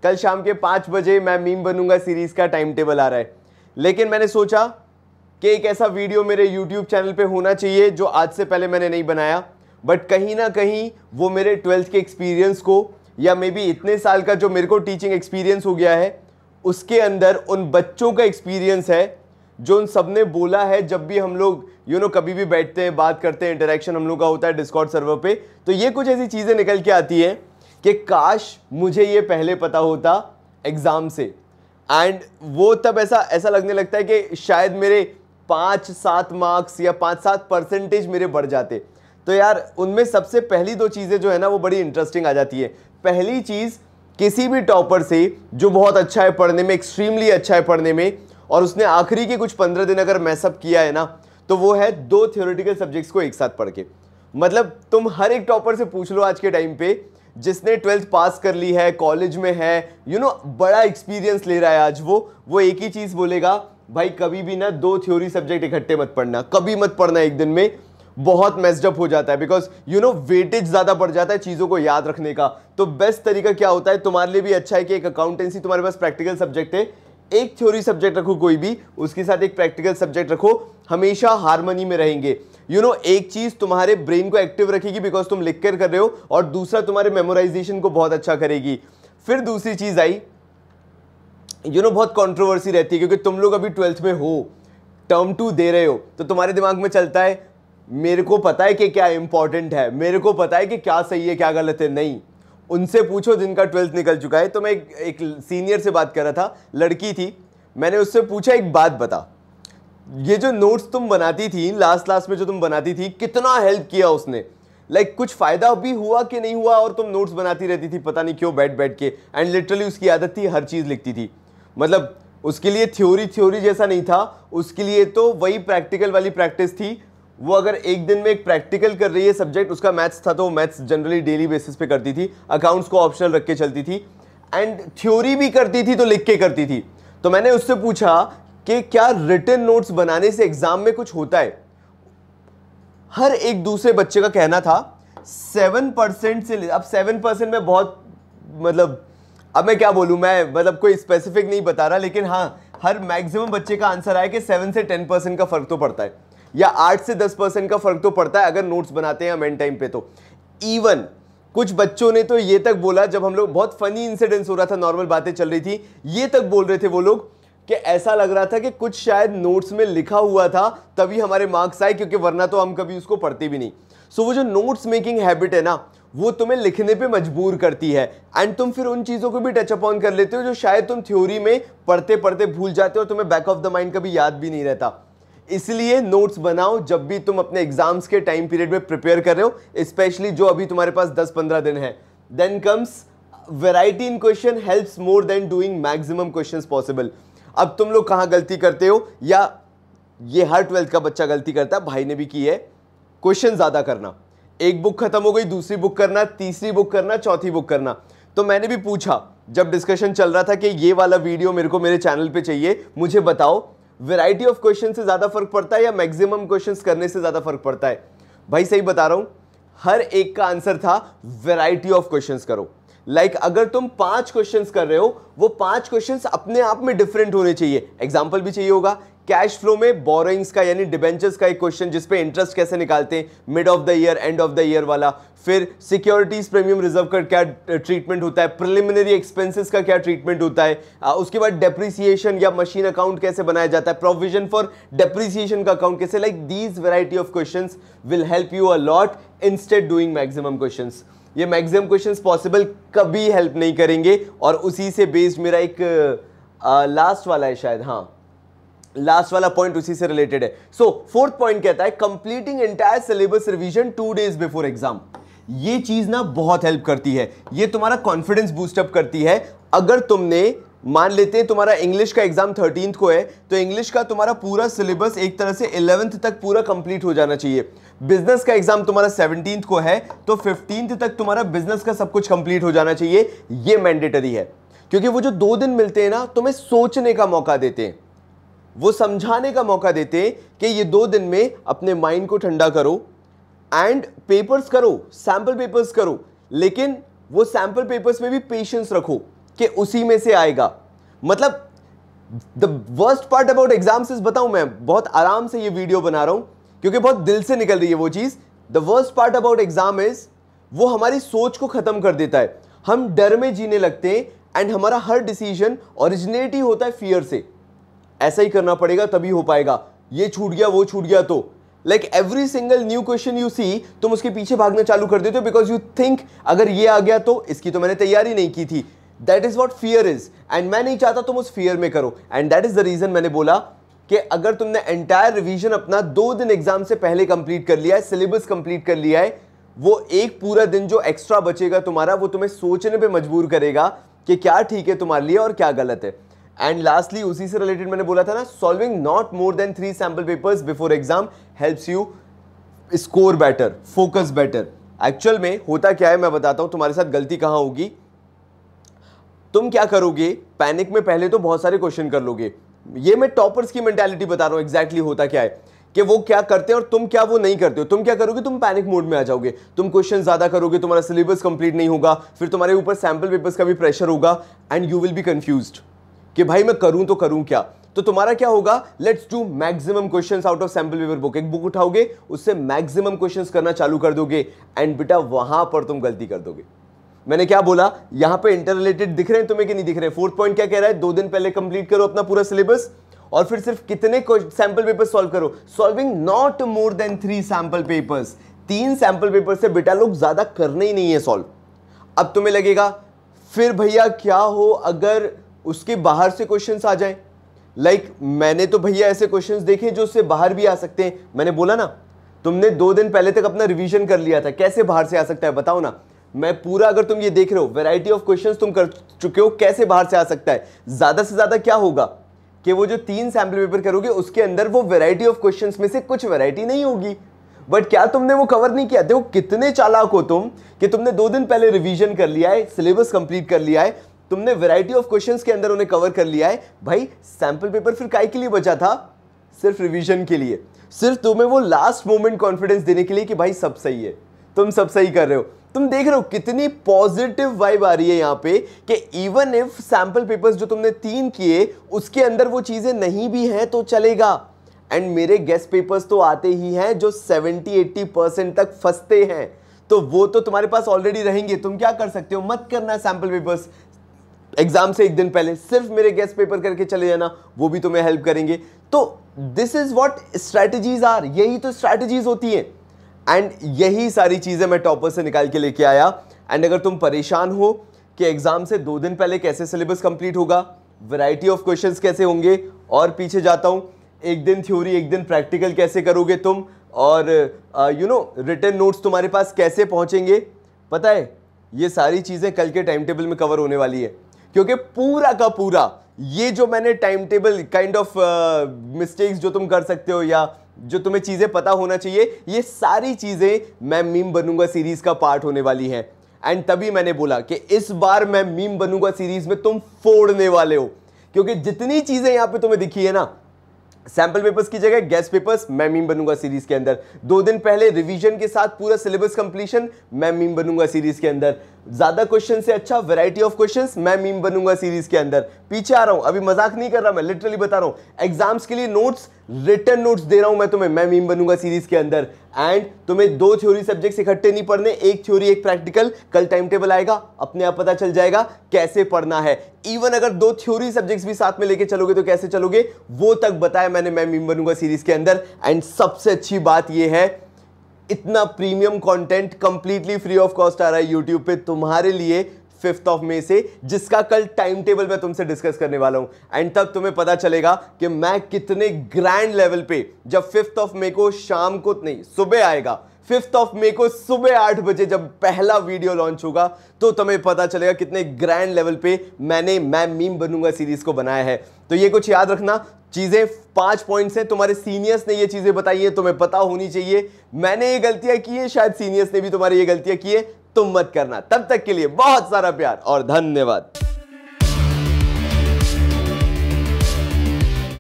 कल शाम के 5 बजे मैं मीम बनूंगा सीरीज का टाइम टेबल आ रहा है। लेकिन मैंने सोचा कि एक ऐसा वीडियो मेरे यूट्यूब चैनल पे होना चाहिए जो आज से पहले मैंने नहीं बनाया, बट कहीं ना कहीं वो मेरे 12th के एक्सपीरियंस को, या मे बी इतने साल का जो मेरे को टीचिंग एक्सपीरियंस हो गया है, उसके अंदर उन बच्चों का एक्सपीरियंस है जो उन सब ने बोला है। जब भी हम लोग कभी भी बैठते हैं, बात करते हैं, इंटरेक्शन हम लोग का होता है डिस्कॉर्ड सर्वर पे, तो ये कुछ ऐसी चीज़ें निकल के आती हैं कि काश मुझे ये पहले पता होता एग्ज़ाम से। एंड वो तब ऐसा लगने लगता है कि शायद मेरे 5-7 मार्क्स या 5-7% मेरे बढ़ जाते। तो यार उनमें सबसे पहली 2 चीज़ें जो है ना वो बड़ी इंटरेस्टिंग आ जाती है। पहली चीज़, किसी भी टॉपर से जो बहुत अच्छा है पढ़ने में, एक्सट्रीमली अच्छा है पढ़ने में, और उसने आखिरी के कुछ 15 दिन अगर मैसअप किया है ना, तो वो है 2 थ्योरेटिकल सब्जेक्ट्स को एक साथ पढ़ के। मतलब तुम हर एक टॉपर से पूछ लो आज के टाइम पे, जिसने 12th पास कर ली है, कॉलेज में है, बड़ा एक्सपीरियंस ले रहा है आज, वो एक ही चीज़ बोलेगा, भाई कभी भी ना 2 थ्योरी सब्जेक्ट इकट्ठे मत पढ़ना, कभी मत पढ़ना एक दिन में, बहुत मेस्ड अप हो जाता है। बिकॉज वेटेज ज्यादा बढ़ जाता है चीजों को याद रखने का। तो बेस्ट तरीका क्या होता है, तुम्हारे लिए भी अच्छा है कि एक अकाउंटेंसी तुम्हारे पास प्रैक्टिकल सब्जेक्ट है, एक थ्योरी सब्जेक्ट रखो कोई भी, उसके साथ एक प्रैक्टिकल सब्जेक्ट रखो, हमेशा हार्मनी में रहेंगे। एक चीज तुम्हारे ब्रेन को एक्टिव रखेगी बिकॉज तुम लिख कर रहे हो, और दूसरा तुम्हारे मेमोराइजेशन को बहुत अच्छा करेगी। फिर दूसरी चीज आई, बहुत कंट्रोवर्सी रहती है क्योंकि तुम लोग अभी 12th में हो, टर्म 2 दे रहे हो, तो तुम्हारे दिमाग में चलता है मेरे को पता है कि क्या इंपॉर्टेंट है, मेरे को पता है कि क्या सही है क्या गलत है। नहीं, उनसे पूछो जिनका 12th निकल चुका है। तो मैं एक सीनियर से बात कर रहा था, लड़की थी, मैंने उससे पूछा एक बात बता, ये जो नोट्स तुम बनाती थी लास्ट में जो तुम बनाती थी, कितना हेल्प किया उसने, कुछ फायदा भी हुआ कि नहीं हुआ, और तुम नोट्स बनाती रहती थी पता नहीं क्यों बैठ के। एंड लिटरली उसकी आदत थी हर चीज लिखती थी, मतलब उसके लिए थ्योरी जैसा नहीं था, उसके लिए तो वही प्रैक्टिकल वाली प्रैक्टिस थी। वो अगर एक दिन में एक प्रैक्टिकल कर रही है सब्जेक्ट, उसका मैथ्स था तो वो मैथ्स जनरली डेली बेसिस पे करती थी, अकाउंट्स को ऑप्शनल रख के चलती थी, एंड थ्योरी भी करती थी तो लिख के करती थी। तो मैंने उससे पूछा कि क्या रिटन नोट्स बनाने से एग्जाम में कुछ होता है। हर एक दूसरे बच्चे का कहना था 7% से, अब 7% में बहुत, मतलब अब मैं क्या बोलूं, मैं मतलब कोई स्पेसिफिक नहीं बता रहा, लेकिन हाँ हर मैक्सिमम बच्चे का आंसर आया कि 7 से 10% का फर्क तो पड़ता है, या 8 से 10% का फर्क तो पड़ता है अगर नोट्स बनाते हैं मेन टाइम पे। तो इवन कुछ बच्चों ने तो ये तक बोला, जब हम लोग, बहुत फनी इंसिडेंस हो रहा था, नॉर्मल बातें चल रही थी, ये तक बोल रहे थे वो लोग कि ऐसा लग रहा था कि कुछ शायद नोट्स में लिखा हुआ था तभी हमारे मार्क्स आए, क्योंकि वरना तो हम कभी उसको पढ़ते भी नहीं। सो वो जो नोट्स मेकिंग हैबिट है ना, वो तुम्हें लिखने पे मजबूर करती है, एंड तुम फिर उन चीजों को भी टच अप ऑन कर लेते हो जो शायद तुम थ्योरी में पढ़ते पढ़ते भूल जाते हो, तुम्हें बैक ऑफ द माइंड कभी याद भी नहीं रहता। इसलिए नोट्स बनाओ जब भी तुम अपने एग्जाम्स के टाइम पीरियड में प्रिपेयर कर रहे हो, स्पेशली जो अभी तुम्हारे पास 10-15 दिन है। Then comes variety in question helps more than doing maximum questions possible. अब तुम लोग कहां गलती करते हो, या ये हर 12th का बच्चा गलती करता है, भाई ने भी की है, क्वेश्चन ज्यादा करना, एक बुक खत्म हो गई दूसरी बुक करना, तीसरी बुक करना, चौथी बुक करना। तो मैंने भी पूछा जब डिस्कशन चल रहा था कि ये वाला वीडियो मेरे को मेरे चैनल पे चाहिए, मुझे बताओ वैरायटी ऑफ क्वेश्चन से ज्यादा फर्क पड़ता है या मैक्सिमम क्वेश्चंस करने से ज्यादा फर्क पड़ता है। भाई सही बता रहा हूं, हर एक का आंसर था वैरायटी ऑफ क्वेश्चंस करो। अगर तुम 5 क्वेश्चंस कर रहे हो, वो 5 क्वेश्चंस अपने आप में डिफरेंट होने चाहिए। एग्जांपल भी चाहिए होगा, कैश फ्लो में बोरोइंग्स का यानी डिबेंचर्स का एक क्वेश्चन जिसपे इंटरेस्ट कैसे निकालते हैं, mid of the year, end of the year वाला। फिर सिक्योरिटीज प्रीमियम रिजर्व का क्या ट्रीटमेंट होता है, प्रिलिमिनरी एक्सपेंसेस का क्या ट्रीटमेंट होता है, उसके बाद डेप्रिसिएशन या मशीन अकाउंट कैसे बनाया जाता है, प्रोविजन फॉर डेप्रिसिएशन का अकाउंट कैसे। These variety of questions will help you a lot instead doing maximum questions. ये मैक्सिमम क्वेश्चंस पॉसिबल कभी हेल्प नहीं करेंगे, और उसी से बेस्ड मेरा एक लास्ट वाला है शायद, हाँ लास्ट वाला पॉइंट उसी से रिलेटेड है। सो 4th पॉइंट कहता है completing entire syllabus revision 2 days before exam. ये चीज ना बहुत हेल्प करती है, ये तुम्हारा कॉन्फिडेंस बूस्टअप करती है। अगर तुमने, मान लेते हैं तुम्हारा इंग्लिश का एग्जाम 13th को है, तो इंग्लिश का तुम्हारा पूरा सिलेबस एक तरह से 11th तक पूरा कंप्लीट हो जाना चाहिए। बिजनेस का एग्जाम तुम्हारा 17th को है, तो 15th तक तुम्हारा बिजनेस का सब कुछ कंप्लीट हो जाना चाहिए। ये मैंडेटरी है, क्योंकि वो जो 2 दिन मिलते हैं ना, तुम्हें सोचने का मौका देते हैं, वो समझाने का मौका देते हैं कि ये 2 दिन में अपने माइंड को ठंडा करो एंड पेपर्स करो, सैंपल पेपर्स करो, लेकिन वो सैंपल पेपर्स में भी पेशेंस रखो। कि उसी में से आएगा। मतलब the worst part about exams is, बताऊं मैं बहुत आराम से ये वीडियो बना रहा हूं क्योंकि बहुत दिल से निकल रही है वो चीज। The worst part about exam is वो हमारी सोच को खत्म कर देता है। हम डर में जीने लगते हैं एंड हमारा हर डिसीजन ओरिजिनेट ही होता है फियर से। ऐसा ही करना पड़ेगा तभी हो पाएगा, ये छूट गया वो छूट गया तो like every single new question you see तुम उसके पीछे भागना चालू कर देते हो बिकॉज यू थिंक अगर ये आ गया तो इसकी तो मैंने तैयारी नहीं की थी। That is what fear is and मैं नहीं चाहता तुम उस फियर में करो। And that is the reason मैंने बोला कि अगर तुमने एंटायर रिवीजन अपना 2 दिन एग्जाम से पहले कंप्लीट कर लिया है, सिलेबस कंप्लीट कर लिया है, वो एक पूरा दिन जो एक्स्ट्रा बचेगा तुम्हारा वो तुम्हें सोचने पे मजबूर करेगा कि क्या ठीक है तुम्हारे लिए और क्या गलत है। एंड लास्टली उसी से रिलेटेड मैंने बोला था ना, solving not more than 3 sample papers before exam helps you score better, focus better. Actual में होता क्या है मैं बताता हूं तुम्हारे साथ गलती कहां होगी। तुम क्या करोगे, पैनिक में पहले तो बहुत सारे क्वेश्चन कर लोगे। ये मैं टॉपर्स की मेंटालिटी बता रहा हूं एग्जैक्टली होता क्या है कि वो क्या करते हैं और तुम क्या वो नहीं करते हो। तुम क्या करोगे, तुम पैनिक मोड में आ जाओगे, तुम क्वेश्चन ज्यादा करोगे, तुम्हारा सिलेबस कंप्लीट नहीं होगा, फिर तुम्हारे ऊपर सैंपल पेपर्स का भी प्रेशर होगा and you will be confused कि भाई मैं करूं तो करूं क्या। तो तुम्हारा क्या होगा, let's do maximum questions out of sample paper book. एक बुक उठाओगे उससे मैक्सिमम क्वेश्चंस करना चालू कर दोगे एंड बेटा वहां पर तुम गलती कर दोगे। मैंने क्या बोला, यहां पे इंटर रिलेटेड दिख रहे हैं तुम्हें कि नहीं दिख रहे। 4th पॉइंट क्या कह रहा है, 2 दिन पहले कंप्लीट करो अपना पूरा सिलेबस और फिर सिर्फ कितने सैंपल पेपर सॉल्व करो, solving not more than 3 sample papers. 3 sample paper से बेटा लोग ज्यादा करने ही नहीं है सॉल्व। अब तुम्हें लगेगा फिर भैया क्या हो अगर उसके बाहर से क्वेश्चंस आ जाएं। लाइक मैंने तो भैया ऐसे क्वेश्चंस देखे जो उससे बाहर भी आ सकते हैं। मैंने बोला ना तुमने 2 दिन पहले तक अपना रिवीजन कर लिया था, कैसे बाहर से आ सकता है बताओ ना। मैं पूरा, अगर तुम ये देख रहे हो वैरायटी ऑफ क्वेश्चंस तुम कर चुके हो, कैसे बाहर से आ सकता है। ज्यादा से ज्यादा क्या होगा कि वो जो 3 सैंपल पेपर करोगे उसके अंदर वो वैरायटी ऑफ क्वेश्चंस में से कुछ वैरायटी नहीं होगी, बट क्या तुमने वो कवर नहीं किया। देखो कितने चालाक हो तुम कि तुमने 2 दिन पहले रिवीजन कर लिया है, सिलेबस कंप्लीट कर लिया है, तुमने वैरायटी ऑफ क्वेश्चंस के अंदर उन्हें कवर कर लिया है। भाई सैंपल पेपर फिर काहे के लिए बचा था, सिर्फ रिवीजन के लिए, सिर्फ तुम्हें वो लास्ट मोमेंट कॉन्फिडेंस देने के लिए कि भाई सब सही है, तुम सब सही कर रहे हो। तुम देख रहे हो कितनी पॉजिटिव वाइब आ रही है यहां पे कि इवन इफ सैंपल पेपर्स जो तुमने 3 किए उसके अंदर वो चीजें नहीं भी हैं तो चलेगा। एंड मेरे गेस्ट पेपर्स तो आते ही हैं जो 70-80% तक फंसते हैं, तो वो तो तुम्हारे पास ऑलरेडी रहेंगे। तुम क्या कर सकते हो, मत करना सैंपल पेपर्स एग्जाम से 1 दिन पहले, सिर्फ मेरे गेस्ट पेपर करके चले जाना, वो भी तुम्हें हेल्प करेंगे। तो this is what strategies are, यही तो स्ट्रैटेजीज होती हैं एंड यही सारी चीजें मैं टॉपर से निकाल के लेके आया। एंड अगर तुम परेशान हो कि एग्जाम से 2 दिन पहले कैसे सिलेबस कंप्लीट होगा, वैरायटी ऑफ क्वेश्चंस कैसे होंगे, और पीछे जाता हूं 1 दिन थ्योरी 1 दिन प्रैक्टिकल कैसे करोगे तुम, और रिटन नोट्स तुम्हारे पास कैसे पहुंचेंगे, पता है ये सारी चीजें कल के टाइम टेबल में कवर होने वाली है। क्योंकि पूरा का पूरा ये जो मैंने time table kind of mistakes जो तुम कर सकते हो या जो तुम्हें चीजें पता होना चाहिए, ये सारी चीजें मैं मीम बनूंगा सीरीज का पार्ट होने वाली हैं। एंड तभी मैंने बोला कि इस बार मैं मीम बनूंगा सीरीज में तुम फोड़ने वाले हो, क्योंकि जितनी चीजें यहां पे तुम्हें दिखी है ना, सैंपल पेपर्स की जगह गेस्ट पेपर्स, मैं मीम बनूंगा सीरीज के अंदर। 2 दिन पहले रिवीजन के साथ पूरा सिलेबस कंप्लीशन, मैं मीम बनूंगा सीरीज के अंदर। ज्यादा क्वेश्चन से अच्छा वैरायटी ऑफ क्वेश्चंस, मैं मीम बनूंगा सीरीज के अंदर। पीछे आ रहा हूं, अभी मजाक नहीं कर रहा, मैं लिटरली बता रहा हूं। एग्जाम्स के लिए नोट्स, रिटन नोट्स दे रहा हूं मैं तुम्हें, मैं मीम बनूंगा सीरीज के अंदर। एंड तुम्हें 2 थ्योरी सब्जेक्ट्स इकट्ठे नहीं पढ़ने, 1 थ्योरी 1 प्रैक्टिकल। कल टाइम टेबल आएगा, अपने आप पता चल जाएगा कैसे पढ़ना है। इवन अगर 2 थ्योरी सब्जेक्ट्स भी साथ में लेके चलोगे तो कैसे चलोगे, वो तक बताया मैंने मैं मीम बनूंगा सीरीज के अंदर। एंड सबसे अच्छी बात यह है, इतना premium content completely free of cost आ रहा है यूट्यूब पे तुम्हारे लिए 5 मई से, जिसका कल टाइम टेबल मैं तुमसे डिस्कस करने वाला हूं। एंड तब तुम्हें पता चलेगा कि मैं कितने ग्रैंड लेवल पे, जब 5 मई को शाम को नहीं सुबह आएगा, 5 मई को सुबह 8 बजे जब पहला वीडियो लॉन्च होगा, तो तुम्हें पता चलेगा कितने ग्रैंड लेवल पे मैंने मैं मीम बनूंगा सीरीज को बनाया है। तो ये कुछ याद रखना, चीजें 5 पॉइंट्स हैं, तुम्हारे सीनियर्स ने ये चीजें बताई है, तुम्हें पता होनी चाहिए। मैंने ये गलतियां की है, शायद सीनियर्स ने भी तुम्हारी ये गलतियां की है, तुम मत करना। तब तक के लिए बहुत सारा प्यार और धन्यवाद।